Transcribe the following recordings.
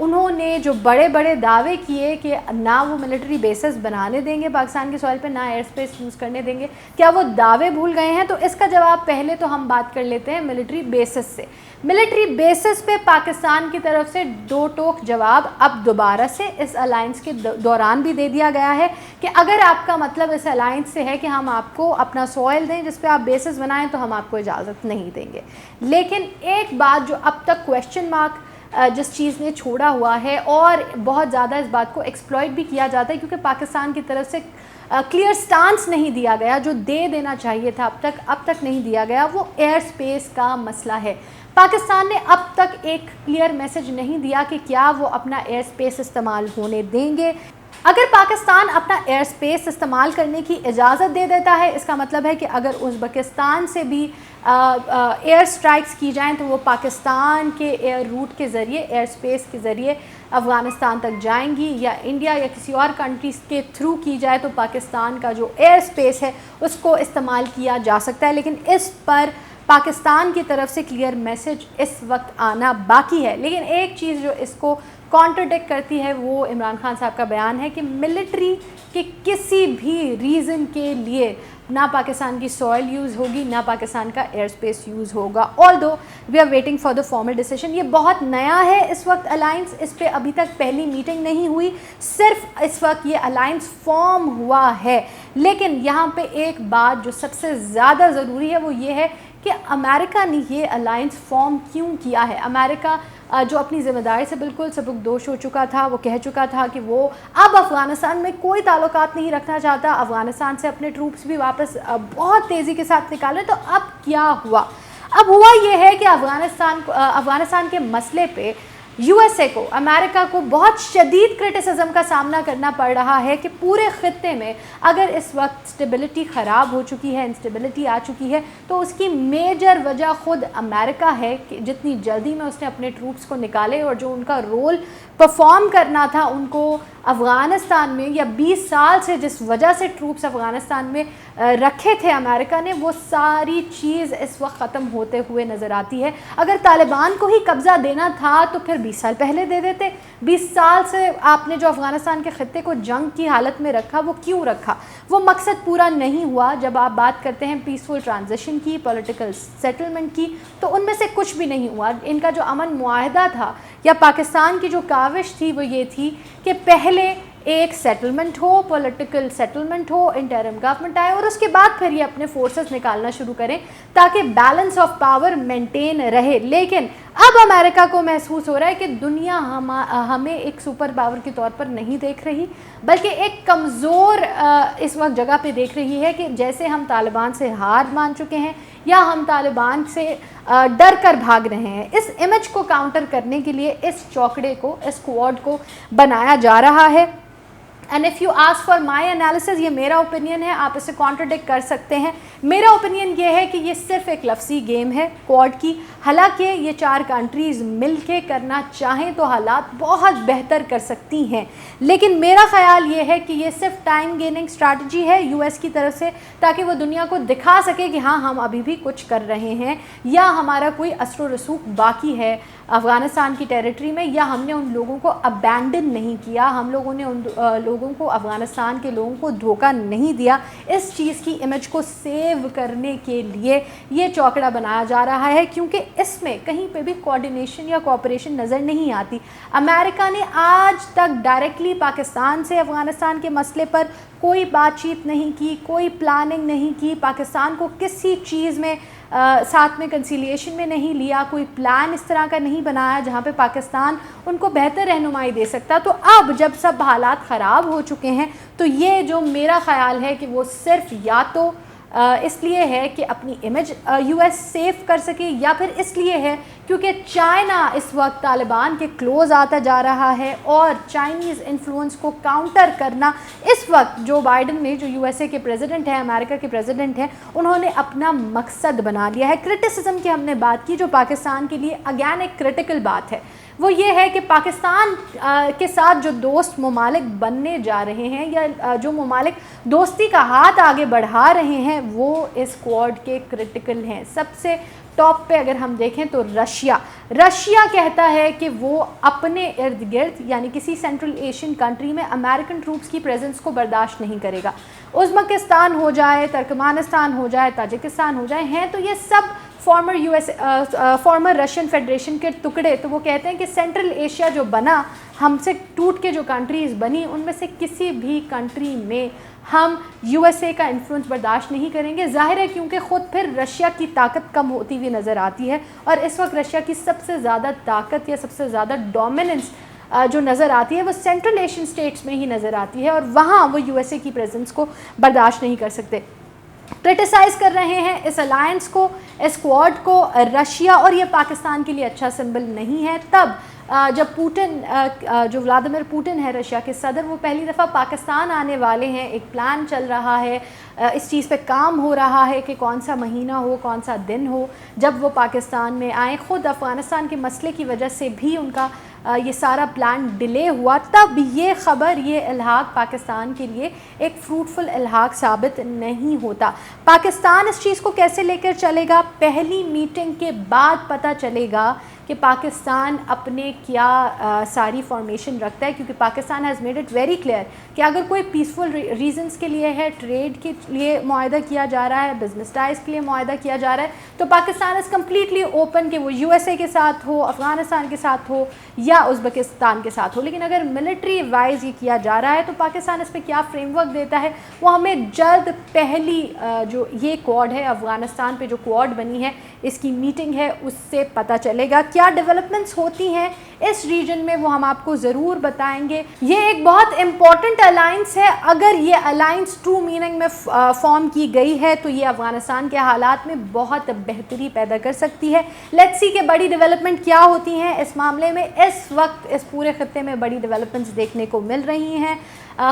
انہوں نے جو بڑے بڑے دعوے کیے کہ نہ وہ ملٹری بیسز بنانے دیں گے پاکستان کے سوائل پہ، نہ ایئر اسپیس یوز کرنے دیں گے، کیا وہ دعوے بھول گئے ہیں؟ تو اس کا جواب پہلے تو ہم بات کر لیتے ہیں ملٹری بیسز سے. ملٹری بیسز پہ پاکستان کی طرف سے دو ٹوک جواب اب دوبارہ سے اس الائنس کے دوران بھی دے دیا گیا ہے کہ اگر آپ کا مطلب اس الائنس سے ہے کہ ہم آپ کو اپنا سوائل دیں جس پہ آپ بیسز بنائیں تو ہم آپ کو اجازت نہیں دیں گے. لیکن ایک بات جو اب تک کویشچن مارک جس چیز نے چھوڑا ہوا ہے اور بہت زیادہ اس بات کو ایکسپلائٹ بھی کیا جاتا ہے کیونکہ پاکستان کی طرف سے کلیئر سٹانس نہیں دیا گیا جو دے دینا چاہیے تھا اب تک نہیں دیا گیا، وہ ایئر اسپیس کا مسئلہ ہے. پاکستان نے اب تک ایک کلیئر میسج نہیں دیا کہ کیا وہ اپنا ایئر اسپیس استعمال ہونے دیں گے. اگر پاکستان اپنا ایئر اسپیس استعمال کرنے کی اجازت دے دیتا ہے اس کا مطلب ہے کہ اگر ازبکستان سے بھی ایئر سٹرائکس کی جائیں تو وہ پاکستان کے ایئر روٹ کے ذریعے، ایئر اسپیس کے ذریعے افغانستان تک جائیں گی، یا انڈیا یا کسی اور کنٹریز کے تھرو کی جائے تو پاکستان کا جو ایئر اسپیس ہے اس کو استعمال کیا جا سکتا ہے. لیکن اس پر پاکستان کی طرف سے کلیئر میسج اس وقت آنا باقی ہے. لیکن ایک چیز جو اس کو کانٹرڈکٹ کرتی ہے وہ عمران خان صاحب کا بیان ہے کہ ملٹری کے کسی بھی ریزن کے لیے نہ پاکستان کی سوائل یوز ہوگی نہ پاکستان کا ایئر اسپیس یوز ہوگا. Also we are waiting for the formal decision. یہ بہت نیا ہے اس وقت الائنس، اس پہ ابھی تک پہلی میٹنگ نہیں ہوئی، صرف اس وقت یہ الائنس فارم ہوا ہے. لیکن یہاں پہ ایک بات جو سب سے زیادہ ضروری ہے وہ یہ ہے کہ امریکہ نے یہ الائنس فارم کیوں کیا ہے. امریکہ جو اپنی ذمہ داری سے بالکل سبکدوش ہو چکا تھا، وہ کہہ چکا تھا کہ وہ اب افغانستان میں کوئی تعلقات نہیں رکھنا چاہتا، افغانستان سے اپنے ٹروپس بھی واپس بہت تیزی کے ساتھ نکالے. تو اب کیا ہوا؟ اب ہوا یہ ہے کہ افغانستان کے مسئلے پہ یو ایس اے کو، امریکہ کو بہت شدید کرٹیسزم کا سامنا کرنا پڑ رہا ہے کہ پورے خطے میں اگر اس وقت اسٹیبلٹی خراب ہو چکی ہے، انسٹیبلٹی آ چکی ہے تو اس کی میجر وجہ خود امریکہ ہے کہ جتنی جلدی میں اس نے اپنے ٹروپس کو نکالے اور جو ان کا رول پرفارم کرنا تھا ان کو افغانستان میں، یا 20 سال سے جس وجہ سے ٹروپس افغانستان میں رکھے تھے امریکہ نے، وہ ساری چیز اس وقت ختم ہوتے ہوئے نظر آتی ہے. اگر طالبان کو ہی قبضہ دینا تھا تو پھر 20 سال پہلے دے دیتے. 20 سال سے آپ نے جو افغانستان کے خطے کو جنگ کی حالت میں رکھا وہ کیوں رکھا؟ وہ مقصد پورا نہیں ہوا. جب آپ بات کرتے ہیں پیسفل ٹرانزیشن کی، پولیٹیکل سیٹلمنٹ کی، تو ان میں سے کچھ بھی نہیں ہوا. ان کا جو امن معاہدہ تھا یا پاکستان کی جو کاوش تھی وہ یہ تھی کہ پہلے ایک سیٹلمنٹ ہو، پولیٹیکل سیٹلمنٹ ہو، انٹرم گورنمنٹ آئے اور اس کے بعد پھر یہ اپنے فورسز نکالنا شروع کریں تاکہ بیلنس آف پاور مینٹین رہے. لیکن اب امریکہ کو محسوس ہو رہا ہے کہ دنیا ہمیں ایک سپر پاور کے طور پر نہیں دیکھ رہی بلکہ ایک کمزور اس وقت جگہ پہ دیکھ رہی ہے، کہ جیسے ہم طالبان سے ہار مان چکے ہیں یا ہم طالبان سے ڈر کر بھاگ رہے ہیں. اس امیج کو کاؤنٹر کرنے کے لیے اس چوکڑے کو، اس اسکواڈ کو بنایا جا رہا ہے. And if you ask for my analysis, یہ میرا اوپینین ہے، آپ اسے کانٹرڈکٹ کر سکتے ہیں. میرا اوپینین یہ ہے کہ یہ صرف ایک لفظی گیم ہے کوڈ کی. حالانکہ یہ 4 کنٹریز مل کے کرنا چاہیں تو حالات بہت بہتر کر سکتی ہیں، لیکن میرا خیال یہ ہے کہ یہ صرف ٹائم گیننگ اسٹریٹجی ہے یو ایس کی طرف سے، تاکہ وہ دنیا کو دکھا سکے کہ ہاں ہم ابھی بھی کچھ کر رہے ہیں، یا ہمارا کوئی اثر و رسوخ باقی ہے افغانستان کی ٹیریٹری میں، یا ہم نے ان لوگوں کو ابینڈن نہیں کیا، ہم لوگوں نے ان لوگوں کو، افغانستان کے لوگوں کو دھوکہ نہیں دیا. اس چیز کی امیج کو سیو کرنے کے لیے یہ چوکڑا بنایا جا رہا ہے، کیونکہ اس میں کہیں پہ بھی کوآرڈینیشن یا کوآپریشن نظر نہیں آتی. امریکہ نے آج تک ڈائریکٹلی پاکستان سے افغانستان کے مسئلے پر کوئی بات چیت نہیں کی، کوئی پلاننگ نہیں کی، پاکستان کو کسی چیز میں ساتھ میں کنسیلیشن میں نہیں لیا، کوئی پلان اس طرح کا نہیں بنایا جہاں پہ پاکستان ان کو بہتر رہنمائی دے سکتا. تو اب جب سب حالات خراب ہو چکے ہیں تو یہ جو میرا خیال ہے کہ وہ صرف یا تو اس لیے ہے کہ اپنی امیج یو ایس سیو کر سکے، یا پھر اس لیے ہے کیونکہ چائنا اس وقت طالبان کے کلوز آتا جا رہا ہے، اور چائنیز انفلوئنس کو کاؤنٹر کرنا اس وقت جو بائیڈن نے، جو یو ایس اے کے پریزیڈنٹ ہیں، امریکہ کے پریزیڈنٹ ہیں، انہوں نے اپنا مقصد بنا لیا ہے. کرٹیسزم کی ہم نے بات کی جو پاکستان کے لیے اگین ایک کرٹیکل بات ہے، وہ یہ ہے کہ پاکستان کے ساتھ جو دوست ممالک بننے جا رہے ہیں یا جو ممالک دوستی کا ہاتھ آگے بڑھا رہے ہیں وہ اس کوڈ کے کرٹیکل ہیں. سب سے ٹاپ پہ اگر ہم دیکھیں تو رشیا کہتا ہے کہ وہ اپنے ارد گرد یعنی کسی سینٹرل ایشین کنٹری میں امریکن ٹروپس کی پریزنس کو برداشت نہیں کرے گا. ازبکستان ہو جائے, ترکمانستان ہو جائے, تاجکستان ہو جائے, ہیں تو یہ سب فارمر رشین فیڈریشن کے ٹکڑے. تو وہ کہتے ہیں کہ سینٹرل ایشیا جو بنا, ہم سے ٹوٹ کے جو کنٹریز بنی, ان میں سے کسی بھی کنٹری میں ہم یو ایس اے کا انفلوئنس برداشت نہیں کریں گے. ظاہر ہے کیونکہ خود پھر رشیا کی طاقت کم ہوتی ہوئی نظر آتی ہے, اور اس وقت رشیا کی سب سے زیادہ طاقت یا سب سے زیادہ ڈومیننس جو نظر آتی ہے وہ سینٹرل ایشین اسٹیٹس میں ہی نظر آتی ہے, اور وہاں وہ یو ایس اے کی پریزنس کو برداشت نہیں کر سکتے. کرٹیسائز کر رہے ہیں اس الائنس کو, اس کوارڈ کو, رشیا, اور یہ پاکستان کے لیے اچھا سمبل نہیں ہے. تب جب پوٹن, جو ولادیمیر پوٹن ہے رشیا کے صدر, وہ پہلی دفعہ پاکستان آنے والے ہیں, ایک پلان چل رہا ہے, اس چیز پہ کام ہو رہا ہے کہ کون سا مہینہ ہو, کون سا دن ہو جب وہ پاکستان میں آئیں. خود افغانستان کے مسئلے کی وجہ سے بھی ان کا یہ سارا پلان ڈیلے ہوا. تب یہ خبر, یہ الحاق پاکستان کے لیے ایک فروٹفل الحاق ثابت نہیں ہوتا. پاکستان اس چیز کو کیسے لے کر چلے گا, پہلی میٹنگ کے بعد پتہ چلے گا کہ پاکستان اپنے کیا ساری فارمیشن رکھتا ہے, کیونکہ Pakistan has made it very clear کہ اگر کوئی پیسفل ریزنس کے لیے ہے, ٹریڈ کے لیے معاہدہ کیا جا رہا ہے, بزنس ٹائز کے لیے معاہدہ کیا جا رہا ہے, تو پاکستان از کمپلیٹلی اوپن کہ وہ یو ایس اے کے ساتھ ہو, افغانستان کے ساتھ ہو یا ازبکستان کے ساتھ ہو. لیکن اگر ملٹری وائز یہ کیا جا رہا ہے تو پاکستان اس پہ کیا فریم ورک دیتا ہے وہ ہمیں جلد, پہلی جو یہ کوارڈ ہے افغانستان پہ جو کوارڈ بنی ہے, اس کی میٹنگ ہے, اس سے پتہ چلے گا. کیا ڈیولپمنٹس ہوتی ہیں اس ریجن میں وہ ہم آپ کو ضرور بتائیں گے. یہ ایک بہت امپورٹنٹ الائنس ہے. اگر یہ الائنس ٹرو میننگ میں فارم کی گئی ہے تو یہ افغانستان کے حالات میں بہت بہتری پیدا کر سکتی ہے. لیٹس سی کہ بڑی ڈیولپمنٹ کیا ہوتی ہیں اس معاملے میں. اس وقت اس پورے خطے میں بڑی ڈیولپمنٹس دیکھنے کو مل رہی ہیں,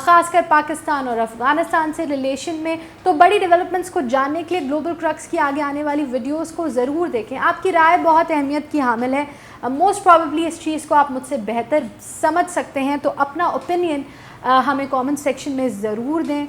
خاص کر پاکستان اور افغانستان سے ریلیشن میں. تو بڑی ڈیولپمنٹس کو جاننے کے لیے گلوبل کرکس کی آگے آنے والی ویڈیوز کو ضرور دیکھیں. آپ کی رائے بہت اہمیت کی حامل ہے. موسٹ پروبیبلی اس چیز کو آپ مجھ سے بہتر سمجھ سکتے ہیں, تو اپنا اوپینین ہمیں کامنٹ سیکشن میں ضرور دیں.